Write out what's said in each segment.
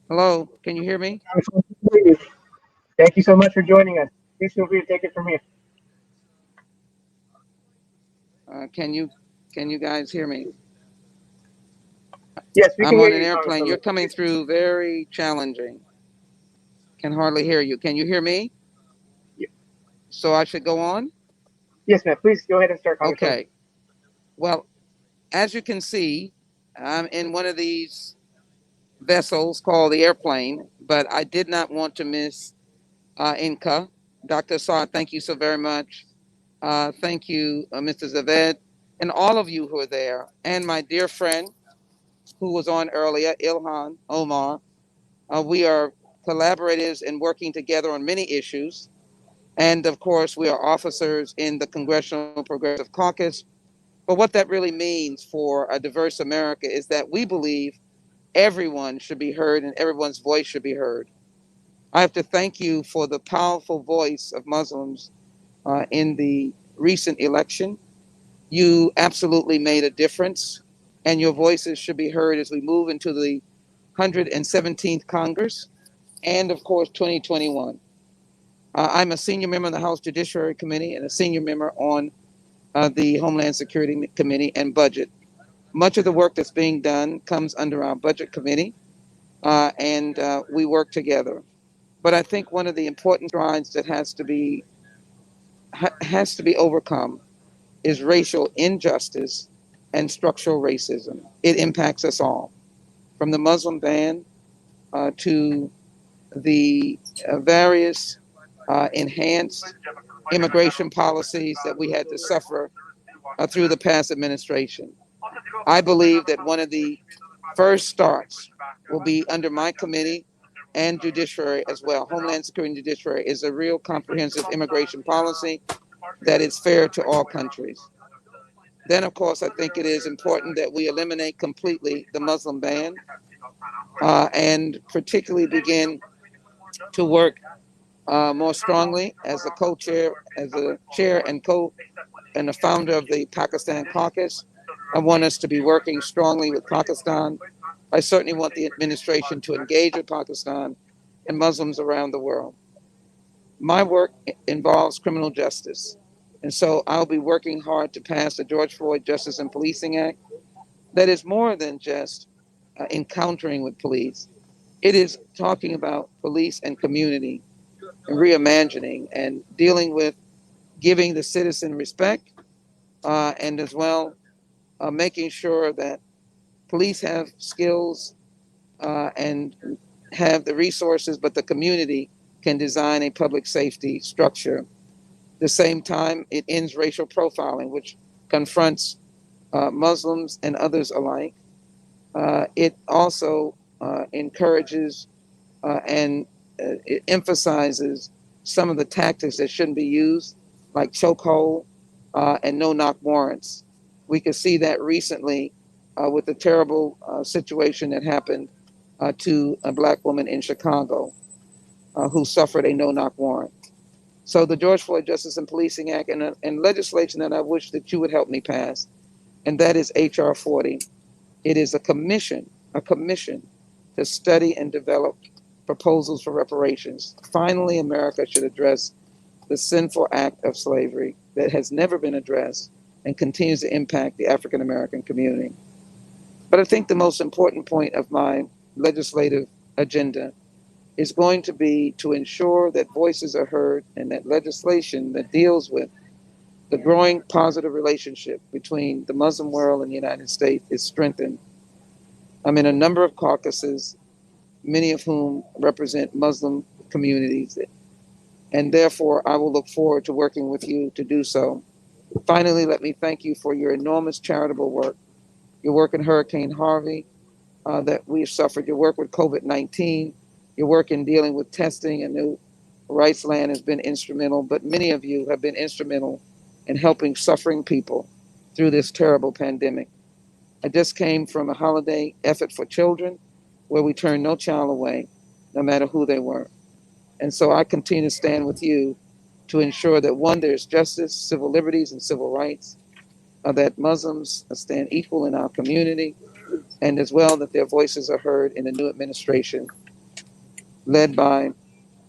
Hello, can you hear me? Thank you so much for joining us. Please feel free to take it from here. Can you guys hear me? Yes, we can I'm hear on an you, airplane. You're Congresswoman. coming through very challenging. Can hardly hear you. Can you hear me? So I should go on? Yes, ma'am. Please go ahead and start, Congresswoman. Okay. Well, as you can see, I'm in one of these vessels called the airplane, but I did not want to miss Inca. Dr. Assad, thank you so very much. Thank you, Mr. Zaved, and all of you who are there, and my dear friend who was on earlier, Ilhan Omar. We are collaborators and working together on many issues. And of course, we are officers in the Congressional Progressive Caucus. But what that really means for a diverse America is that we believe everyone should be heard and everyone's voice should be heard. I have to thank you for the powerful voice of Muslims in the recent election. You absolutely made a difference, and your voices should be heard as we move into the 117th Congress and, of course, 2021. I'm a senior member of the House Judiciary Committee and a senior member on the Homeland Security Committee and Budget. Much of the work that's being done comes under our Budget Committee, and we work together. But I think one of the important strides that has to be overcome is racial injustice and structural racism. It impacts us all, from the Muslim ban to the various enhanced immigration policies that we had to suffer through the past administration. I believe that one of the first starts will be under my committee and judiciary as well. Homeland Security and Judiciary is a real comprehensive immigration policy that is fair to all countries. Then, of course, I think it is important that we eliminate completely the Muslim ban and particularly begin to work more strongly as a co-chair, as a chair and a founder of the Pakistan caucus. I want us to be working strongly with Pakistan. I certainly want the administration to engage with Pakistan and Muslims around the world. My work involves criminal justice. And so I'll be working hard to pass the George Floyd Justice and Policing Act that is more than just encountering with police. It is talking about police and community and reimagining and dealing with giving the citizen respect and as well making sure that police have skills and have the resources, but the community can design a public safety structure. At the same time, it ends racial profiling, which confronts Muslims and others alike. It also encourages and it emphasizes some of the tactics that shouldn't be used, like chokehold and no-knock warrants. We could see that recently with the terrible situation that happened to a black woman in Chicago who suffered a no-knock warrant. So the George Floyd Justice and Policing Act and legislation that I wish that you would help me pass, and that is HR 40. It is a commission to study and develop proposals for reparations. Finally, America should address the sinful act of slavery that has never been addressed and continues to impact the African American community. But I think the most important point of my legislative agenda is going to be to ensure that voices are heard and that legislation that deals with the growing positive relationship between the Muslim world and the United States is strengthened. I'm in a number of caucuses, many of whom represent Muslim communities, and therefore I will look forward to working with you to do so. Finally, let me thank you for your enormous charitable work, your work in Hurricane Harvey that we suffered, your work with COVID-19, your work in dealing with testing. And New Rights Land has been instrumental, but many of you have been instrumental in helping suffering people through this terrible pandemic. I just came from a holiday effort for children where we turned no child away, no matter who they were. And so I continue to stand with you to ensure that one, there's justice, civil liberties, and civil rights, that Muslims stand equal in our community, and as well that their voices are heard in the new administration led by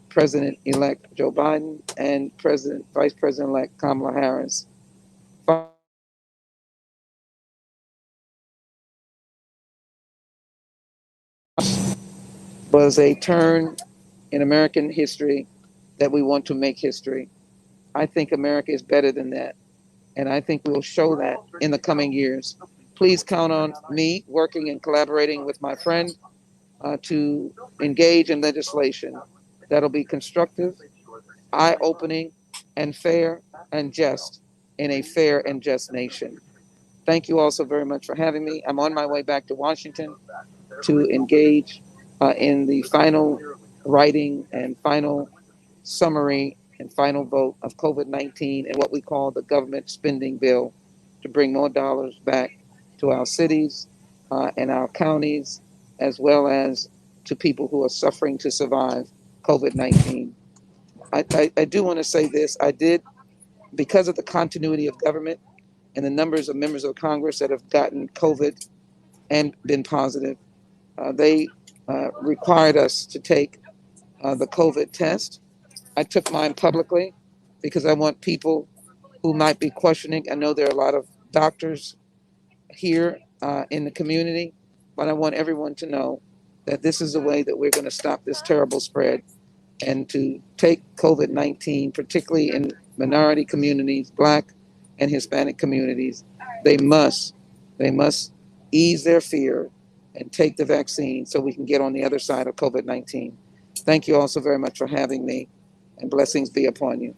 President-elect Joe Biden and Vice President-elect Kamala Harris, was a turn in American history that we want to make history. I think America is better than that, and I think we'll show that in the coming years. Please count on me working and collaborating with my friend to engage in legislation that'll be constructive, eye-opening, and fair and just in a fair and just nation. Thank you all so very much for having me. I'm on my way back to Washington to engage in the final writing and final summary and final vote of COVID-19 and what we call the government spending bill to bring more dollars back to our cities and our counties, as well as to people who are suffering to survive COVID-19. I do want to say this. I did, because of the continuity of government and the numbers of members of Congress that have gotten COVID and been positive, they required us to take the COVID test. I took mine publicly because I want people who might be questioning. I know there are a lot of doctors here in the community, but I want everyone to know that this is the way that we're going to stop this terrible spread and to take COVID-19, particularly in minority communities, Black and Hispanic communities. They must, they must ease their fear and take the vaccine so we can get on the other side of COVID-19. Thank you all so very much for having me, and blessings be upon you.